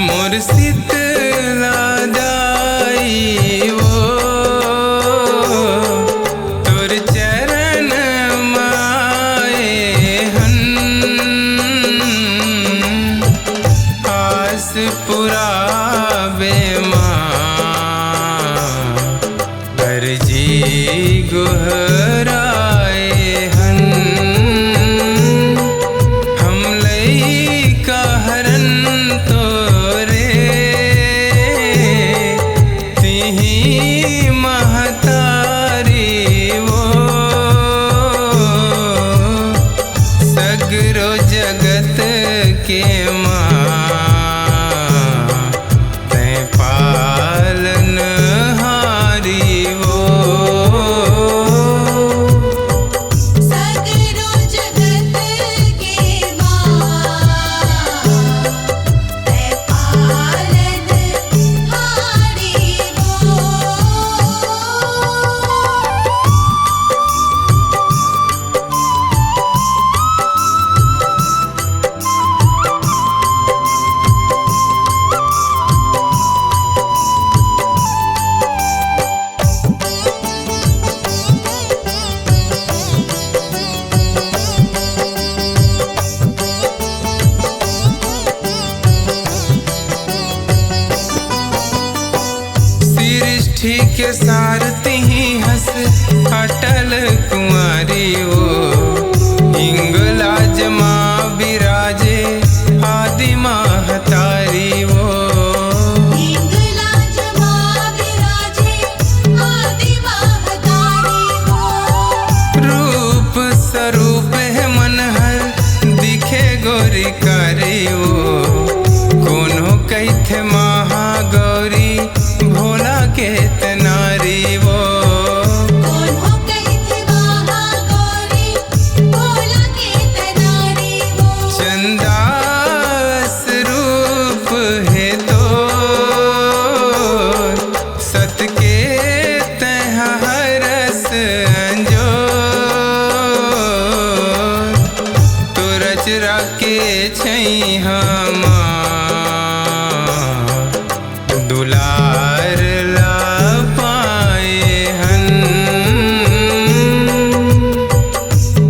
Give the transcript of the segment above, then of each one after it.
मोर शीतला दाई वो तोर चरण माए हन आस पुरावे माँ अर्जी गोहराए हन हम लइका हरन तोरे तिही महतारी वो सगरो जगत के माँ तैं पालन हारी वो सगरो जगत के माँ तैं पालन हारी वो। सृष्टि के सारथी हंस अटल कुंवारी वो हिंगलाज माँ विराजे आदि महतारी वो हिंगलाज माँ विराजे आदि महतारी वो। रूप स्वरूप है मनहर दिखे गोरी कारी वो कोनो कैथे महागौरी भोला के तनारी वो कौन हो गई थी महागौरी भोला के तनारी वो। चंदा स्वरूप है तो सत के तह हरस अंजोर तो रचरा के छैहा दुलार ला पाए हन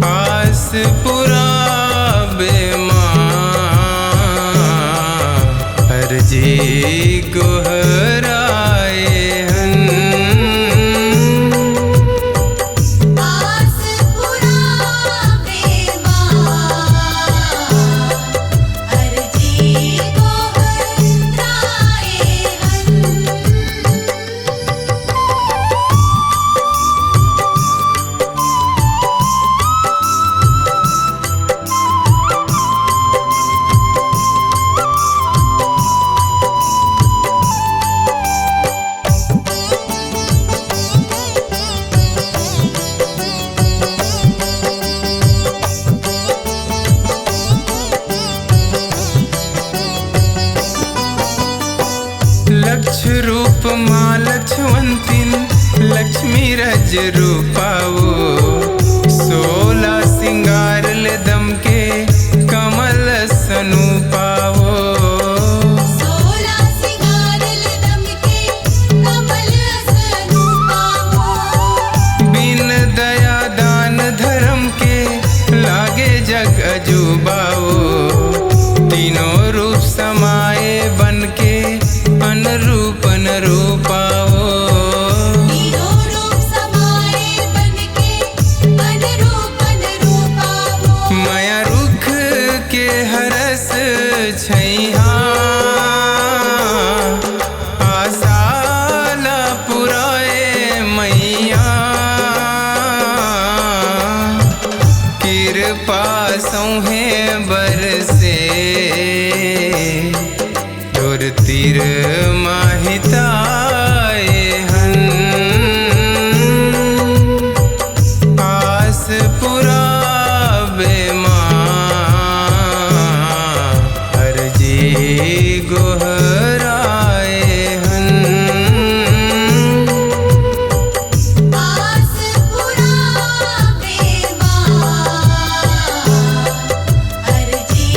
आस पुरावे माँ अर्जी गोहराए हन आस पुरावे माँ अर्जी गोहराए हन। लक्ष्य रूप माँ लक्ष्मंतिन लक्ष्मी रज रूपावो 16 सिंगार ले दम के कमल सनु पावो 16 सिंगार ले दम के कमल सनु पावो। बिन दया दान धर्म के लागे जग अजूबाओ तीनों रूप समाए बन के अनरूप अनुरूपाओ तीनों रूप समाए बन के अनरूप अनुरूपावो। माया रुख के हरस छैहा आसाला पुराए मैया कृपा सौहे बरसे तोर तीर माहिताए हन आस पुरावे माँ अर्जी गोहराए हन आस पुरावे माँ अर्जी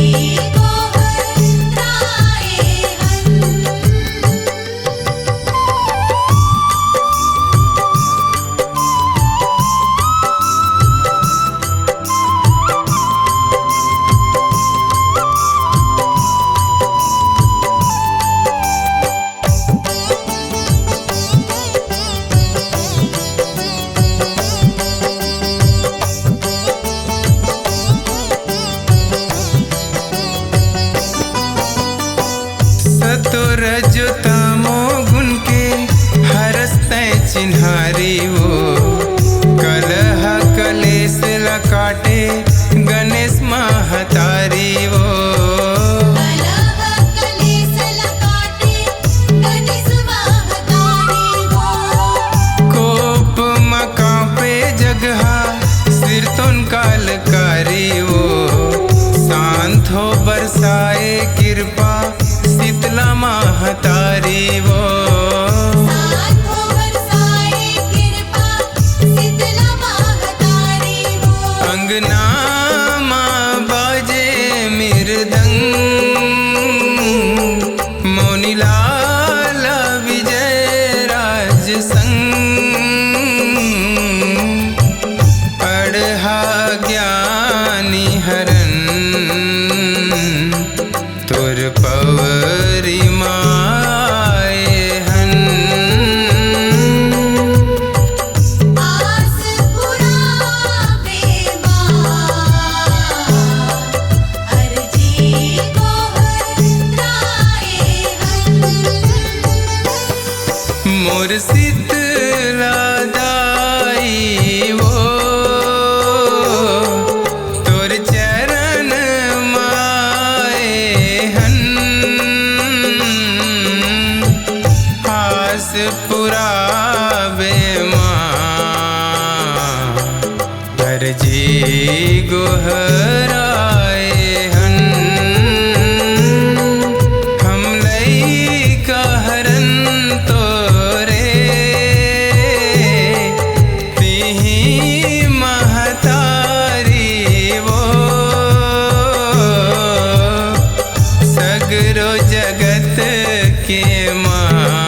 गोहराए हन। तोर जो तमो गुण के हरस्ते चिन्हारी वो कलह कलेश लकाटे गणेश महतारी वो कलह कलेश लकाटे गणेश महतारी वो कोप मकापे जगहा सिर तुन कालकारी वो शांत हो बरसाए कृपा शीतला महतारी वो साधो बरसाए कृपा शीतला महतारी वो अंगना माँ बाजे मृदंग मोनीलाल विजय राज संग पढ़ा ज्ञानी हरन तुर पवरी माए हन आस पुरावे माँ अर्जी गोहराए हन मोर शीतला दाई वो तोर चरण माए हन आस पुरावे माँ अर्जी गोहराए हन हम लइका हरन तोरे तिही महतारी वो सगरो जगत के माँ